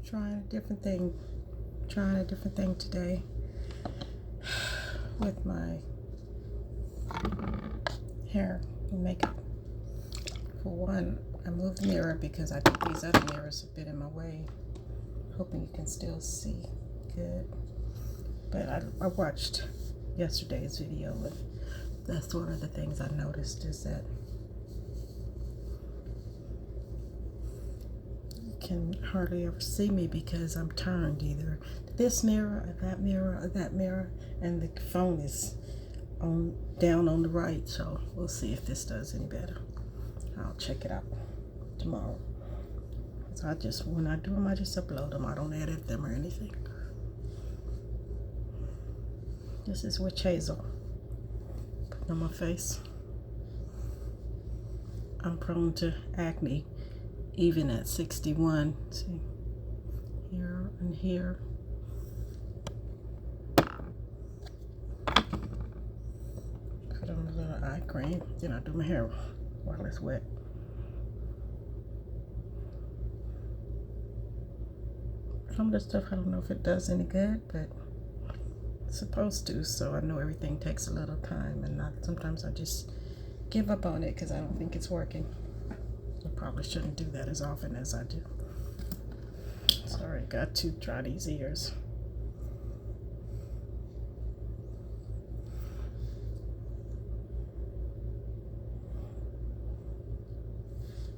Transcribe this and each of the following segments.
trying a different thing. Trying a different thing today with my hair and makeup. For one, I moved the mirror because I think these other mirrors have been in my way. Hoping you can still see good. But I watched yesterday's video, and that's one of the things I noticed is that you can hardly ever see me because I'm turned either this mirror or that mirror or that mirror, and the phone is down on the right. So we'll see if this does any better. I'll check it out tomorrow. So when I do them, I just upload them. I don't edit them or anything. This is Witch Hazel. Putting on my face. I'm prone to acne even at 61. See, here and here. Put on a little eye cream. Then I do my hair while it's wet. Some of the stuff, I don't know if it does any good, but it's supposed to, so I know everything takes a little time, and sometimes I just give up on it because I don't think it's working. I probably shouldn't do that as often as I do. Sorry, got to try these ears.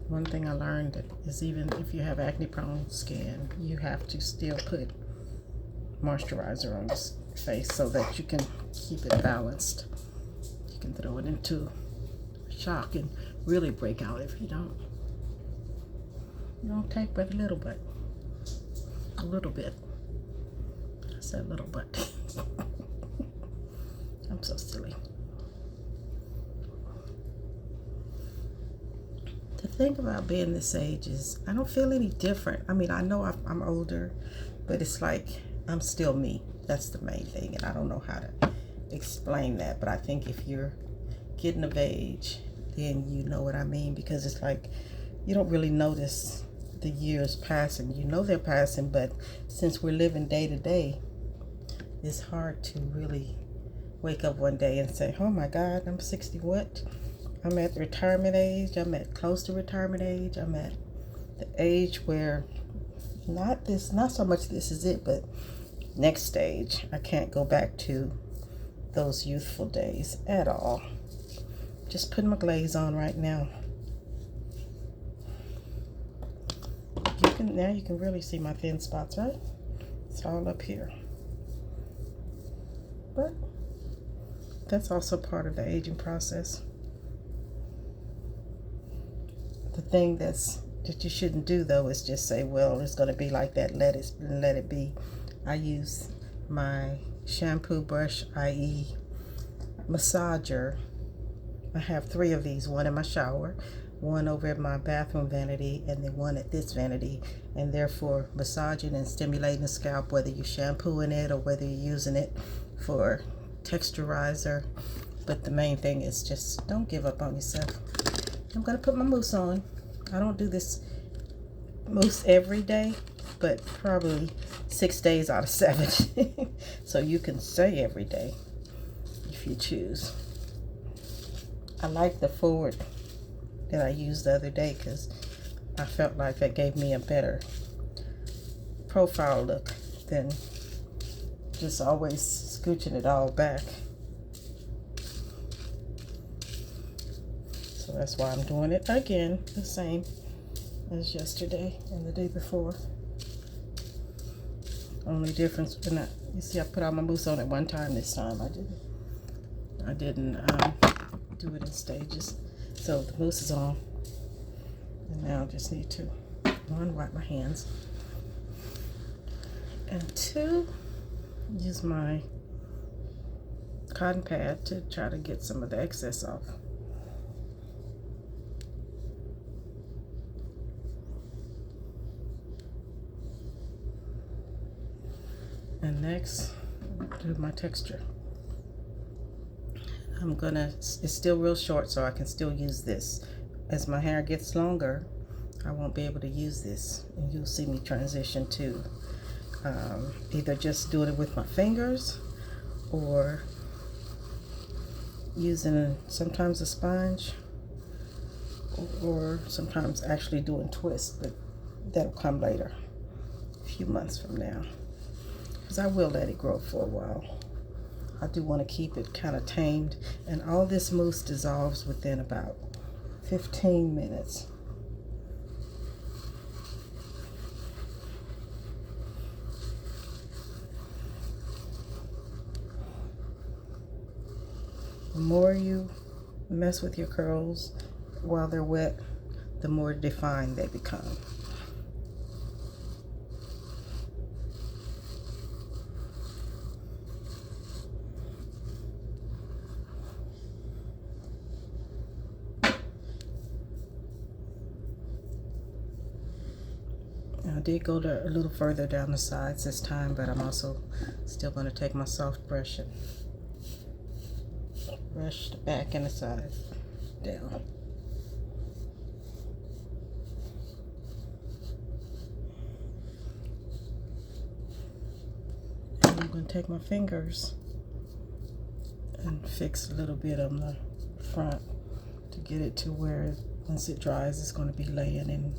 One thing I learned is even if you have acne prone skin, you have to still put moisturizer on your face so that you can keep it balanced. You can throw it into shock and really break out if you don't. You don't take but a little bit. A little bit. I said little bit. I'm so silly. The thing about being this age is I don't feel any different. I mean, I know I'm older, but it's like I'm still me. That's the main thing, and I don't know how to explain that, but I think if you're getting of age, then you know what I mean, because it's like you don't really notice the years passing. You know they're passing, but since we're living day to day, it's hard to really wake up one day and say, oh my God, I'm 60 what? I'm at retirement age. I'm at close to retirement age. I'm at the age where not so much this is it, but next stage. I can't go back to those youthful days at all. Just putting my glaze on right now. Now you can really see my thin spots, right? It's all up here. But that's also part of the aging process. The thing that you shouldn't do though is just say, well, it's going to be like that, let it be. I use my shampoo brush, i.e. massager. I have 3 of these, one in my shower, one over at my bathroom vanity, and then one at this vanity, and therefore massaging and stimulating the scalp, whether you're shampooing it or whether you're using it for texturizer. But the main thing is just don't give up on yourself. I'm going to put my mousse on. I don't do this mousse every day, but probably 6 days out of 7. So you can say every day if you choose. I like the Forward that I used the other day because I felt like that gave me a better profile look than just always scooching it all back. So that's why I'm doing it again, the same as yesterday and the day before. Only difference, you see I put all my mousse on at one time this time. I didn't do it in stages. So the mousse is on. And now I just need to, 1, wipe my hands. And 2, use my cotton pad to try to get some of the excess off. And next, do my texture. It's still real short, so I can still use this. As my hair gets longer, I won't be able to use this, and you'll see me transition to either just doing it with my fingers or using sometimes a sponge or sometimes actually doing twists, but that'll come later, a few months from now, because I will let it grow for a while. I do want to keep it kind of tamed, and all this mousse dissolves within about 15 minutes. The more you mess with your curls while they're wet, the more defined they become. I did go a little further down the sides this time, but I'm also still going to take my soft brush and brush the back and the sides down. And I'm going to take my fingers and fix a little bit on the front to get it to where once it dries it's going to be laying in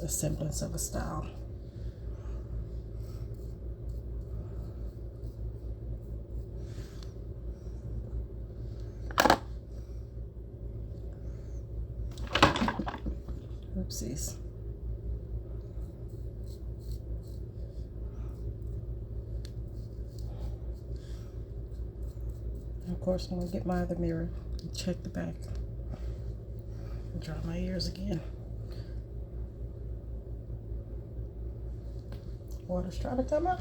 a semblance of a style. Oopsies. And of course, I'm going to get my other mirror and check the back and dry my ears again. Water's trying to come up.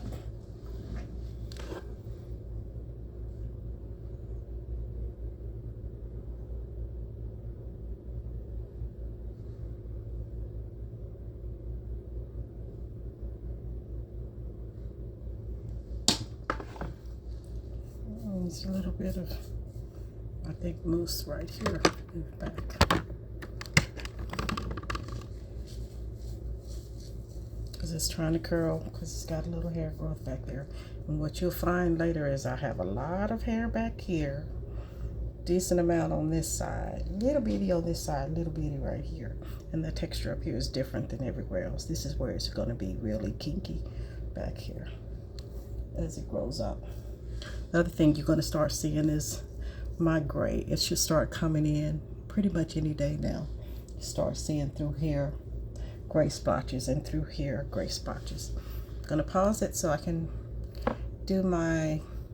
There's a little bit of, I think, mousse right here in the back. Because it's trying to curl, because it's got a little hair growth back there. And what you'll find later is I have a lot of hair back here, decent amount on this side, little bitty on this side, little bitty right here. And the texture up here is different than everywhere else. This is where it's going to be really kinky back here as it grows up. The other thing you're going to start seeing is my gray. It should start coming in pretty much any day now. You start seeing through here gray splotches and through here gray splotches. I'm going to pause it so I can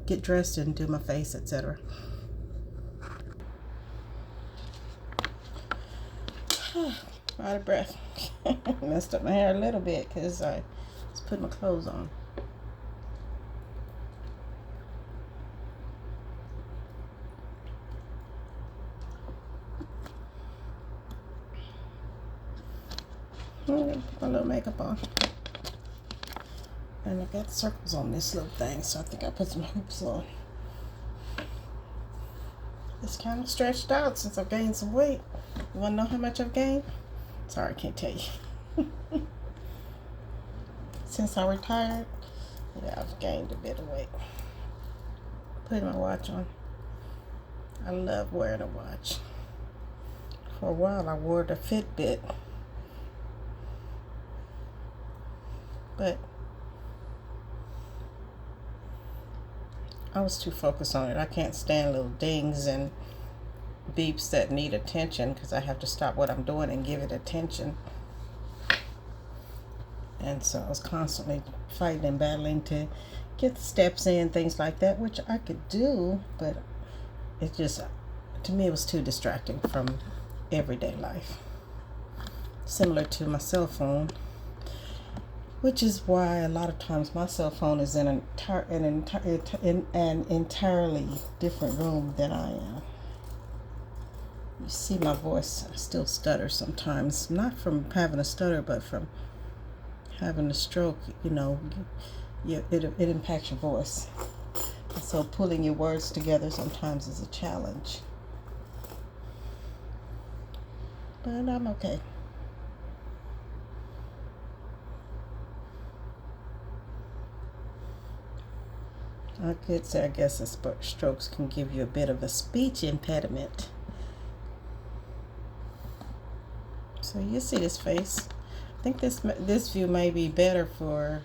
get dressed and do my face, etc. Out of breath. Messed up my hair a little bit because I was putting my clothes on. Put my little makeup on. And I got circles on this little thing, so I think I put some hoops on. It's kind of stretched out since I've gained some weight. You want to know how much I've gained? Sorry, I can't tell you. Since I retired, yeah, I've gained a bit of weight. Putting my watch on. I love wearing a watch. For a while, I wore the Fitbit. But I was too focused on it. I can't stand little dings and beeps that need attention because I have to stop what I'm doing and give it attention. And so I was constantly fighting and battling to get the steps in, things like that, which I could do, but it just, to me, it was too distracting from everyday life. Similar to my cell phone. Which is why a lot of times my cell phone is in an entirely different room than I am. You see my voice, I still stutter sometimes. Not from having a stutter, but from having a stroke. You know, it impacts your voice. And so pulling your words together sometimes is a challenge. But I'm okay. I could say, I guess the strokes can give you a bit of a speech impediment. So you see this face. I think this view may be better for,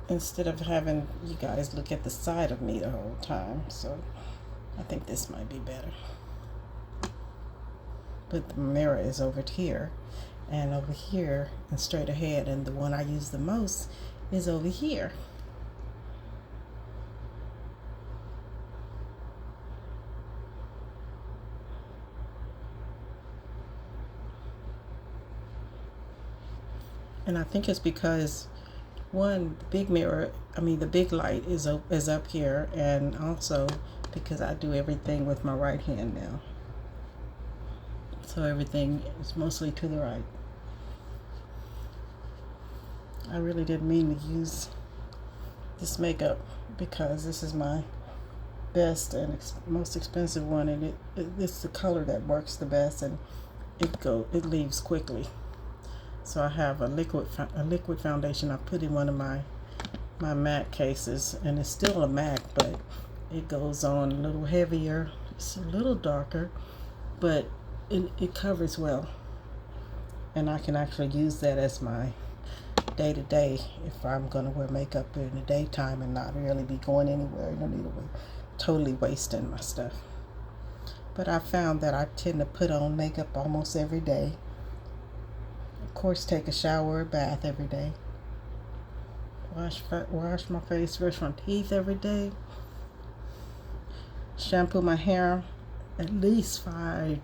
instead of having you guys look at the side of me the whole time. So I think this might be better. But the mirror is over here and over here and straight ahead, and the one I use the most is over here. And I think it's because, one, the big mirror, the big light is up here, and also because I do everything with my right hand now. So everything is mostly to the right. I really didn't mean to use this makeup because this is my best and most expensive one, and it's the color that works the best, and it leaves quickly. So I have a liquid foundation I put in one of my MAC cases, and it's still a MAC, but it goes on a little heavier. It's a little darker, but it covers well, and I can actually use that as my day-to-day if I'm going to wear makeup in the daytime and not really be going anywhere. You don't need to be totally wasting my stuff. But I found that I tend to put on makeup almost every day. Of course, take a shower or bath every day. Wash my face, brush my teeth every day. Shampoo my hair at least 5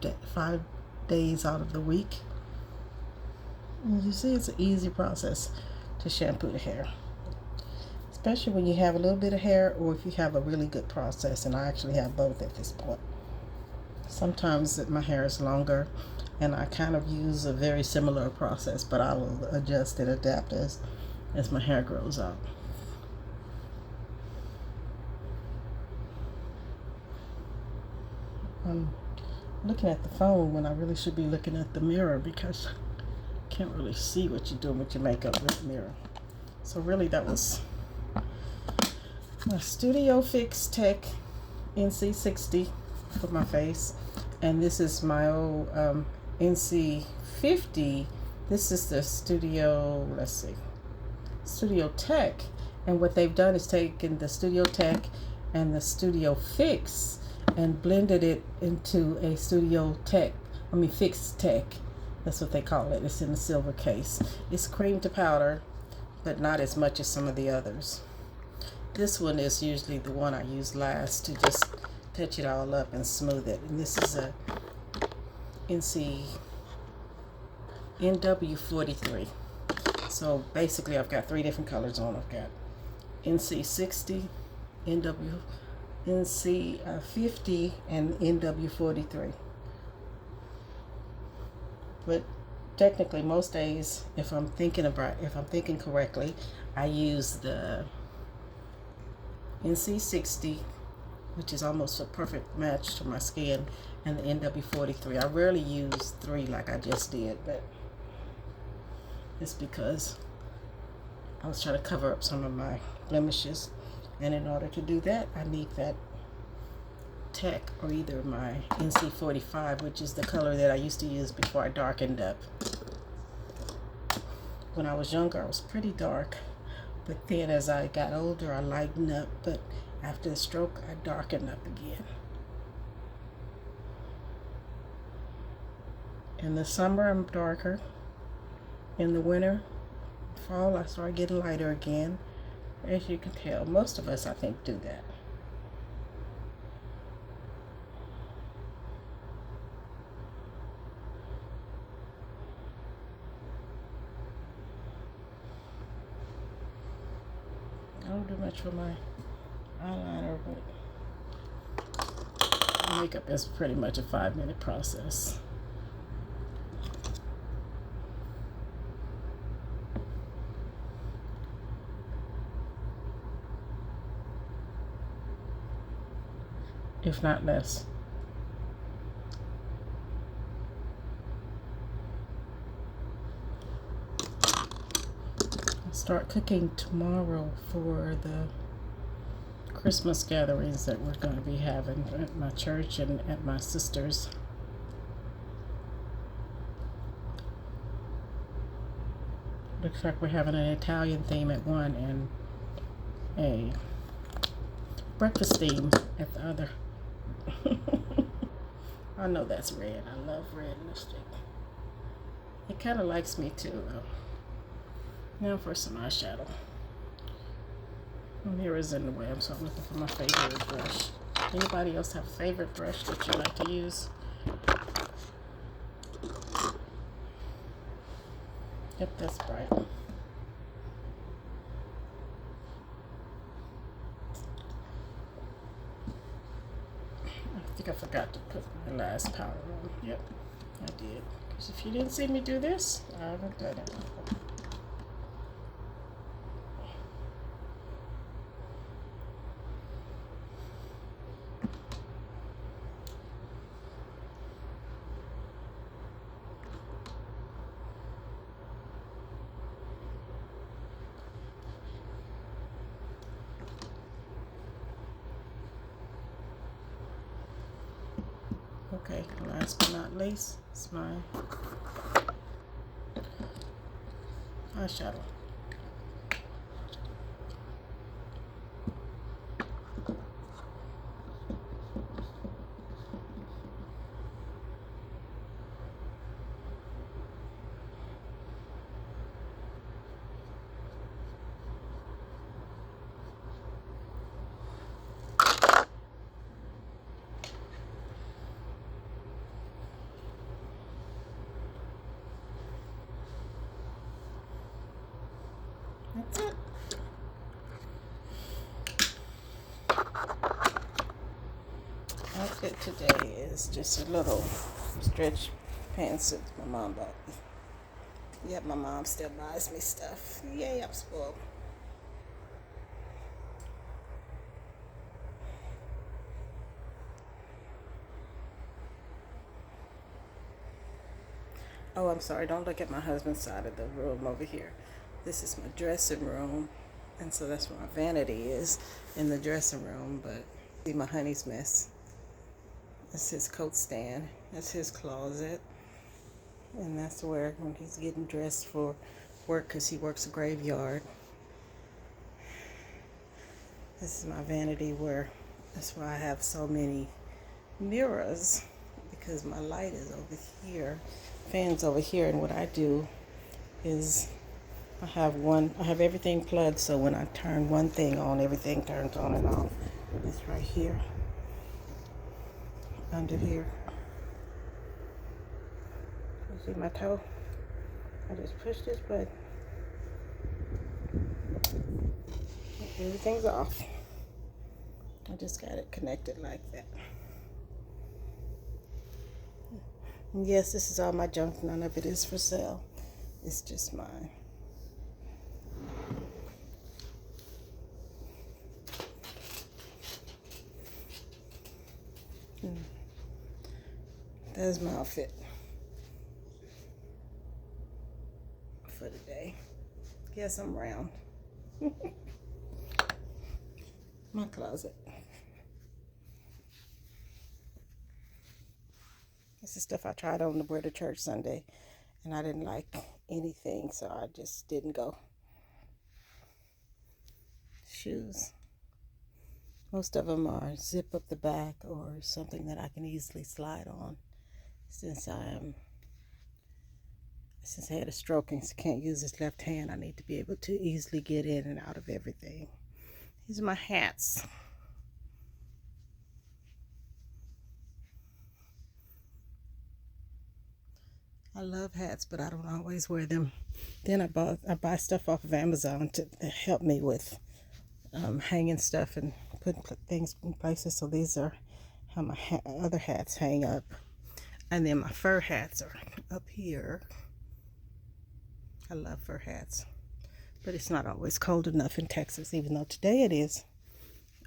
days out of the week. And you see, it's an easy process to shampoo the hair, especially when you have a little bit of hair, or if you have a really good process. And I actually have both at this point. Sometimes my hair is longer, and I kind of use a very similar process, but I will adjust and adapt as my hair grows out. I'm looking at the phone when I really should be looking at the mirror because I can't really see what you're doing with your makeup with the mirror. So really, that was my Studio Fix Tech NC60 for my face, and this is my old NC50. This is the Studio Tech, and what they've done is taken the Studio Tech and the Studio Fix and blended it into a Fix Tech. That's what they call it. It's in the silver case. It's cream to powder, but not as much as some of the others. This one is usually the one I use last to just touch it all up and smooth it. And this is a NW43. So basically, I've got 3 different colors on. I've got NC60, NC50, and NW43. But technically, most days, if I'm thinking correctly, I use the NC60, which is almost a perfect match to my skin, and the NW43. I rarely use 3 like I just did, but it's because I was trying to cover up some of my blemishes, and in order to do that, I need that Tech, or either my NC45, which is the color that I used to use before I darkened up. When I was younger, I was pretty dark, but then as I got older, I lightened up, but after the stroke, I darkened up again. In the summer, I'm darker. In the winter, fall, I start getting lighter again. As you can tell, most of us, I think, do that. I don't do much for my eyeliner, but makeup is pretty much a 5-minute process. If not less. I'll start cooking tomorrow for the Christmas gatherings that we're going to be having at my church and at my sister's. Looks like we're having an Italian theme at one and a breakfast theme at the other. I know that's red. I love red lipstick. It kind of likes me too, though. Now for some eyeshadow. My mirror's in the way, so I'm looking for my favorite brush. Anybody else have a favorite brush that you like to use? Yep, that's bright. I think I forgot to put my last powder on. Yep, I did. Because if you didn't see me do this, I haven't done it. Okay, last but not least, it's my eyeshadow. That's it. Outfit today is just a little stretch pants that my mom bought me. Yep, my mom still buys me stuff. Yay, I'm spoiled. Oh, I'm sorry. Don't look at my husband's side of the room over here. This is my dressing room. And so that's where my vanity is, in the dressing room. But see my honey's mess. That's his coat stand. That's his closet. And that's where, when he's getting dressed for work, because he works a graveyard. This is my vanity where, that's why I have so many mirrors, because my light is over here, fan's over here, and what I do is I have everything plugged, so when I turn one thing on, everything turns on and off. It's right here, under here. You see my toe? I just push this button. Everything's off. I just got it connected like that. And yes, this is all my junk. None of it is for sale. It's just mine. That's my outfit for today. Yes, I'm round. My closet. This is stuff I tried on to wear to church Sunday, and I didn't like anything, so I just didn't go. Shoes. Most of them are zip up the back or something that I can easily slide on. Since I had a stroke and can't use this left hand, I need to be able to easily get in and out of everything. These are my hats. I love hats, but I don't always wear them. Then I buy stuff off of Amazon to help me with hanging stuff and putting things in places. So these are how my other hats hang up. And then my fur hats are up here. I love fur hats. But it's not always cold enough in Texas, even though today it is.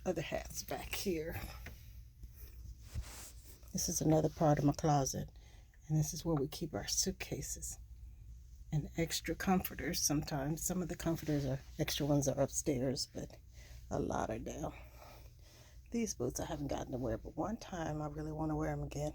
Other hats back here. This is another part of my closet. And this is where we keep our suitcases and extra comforters sometimes. Some of the comforters are extra ones are upstairs, but a lot are down. These boots I haven't gotten to wear, but one time I really want to wear them again.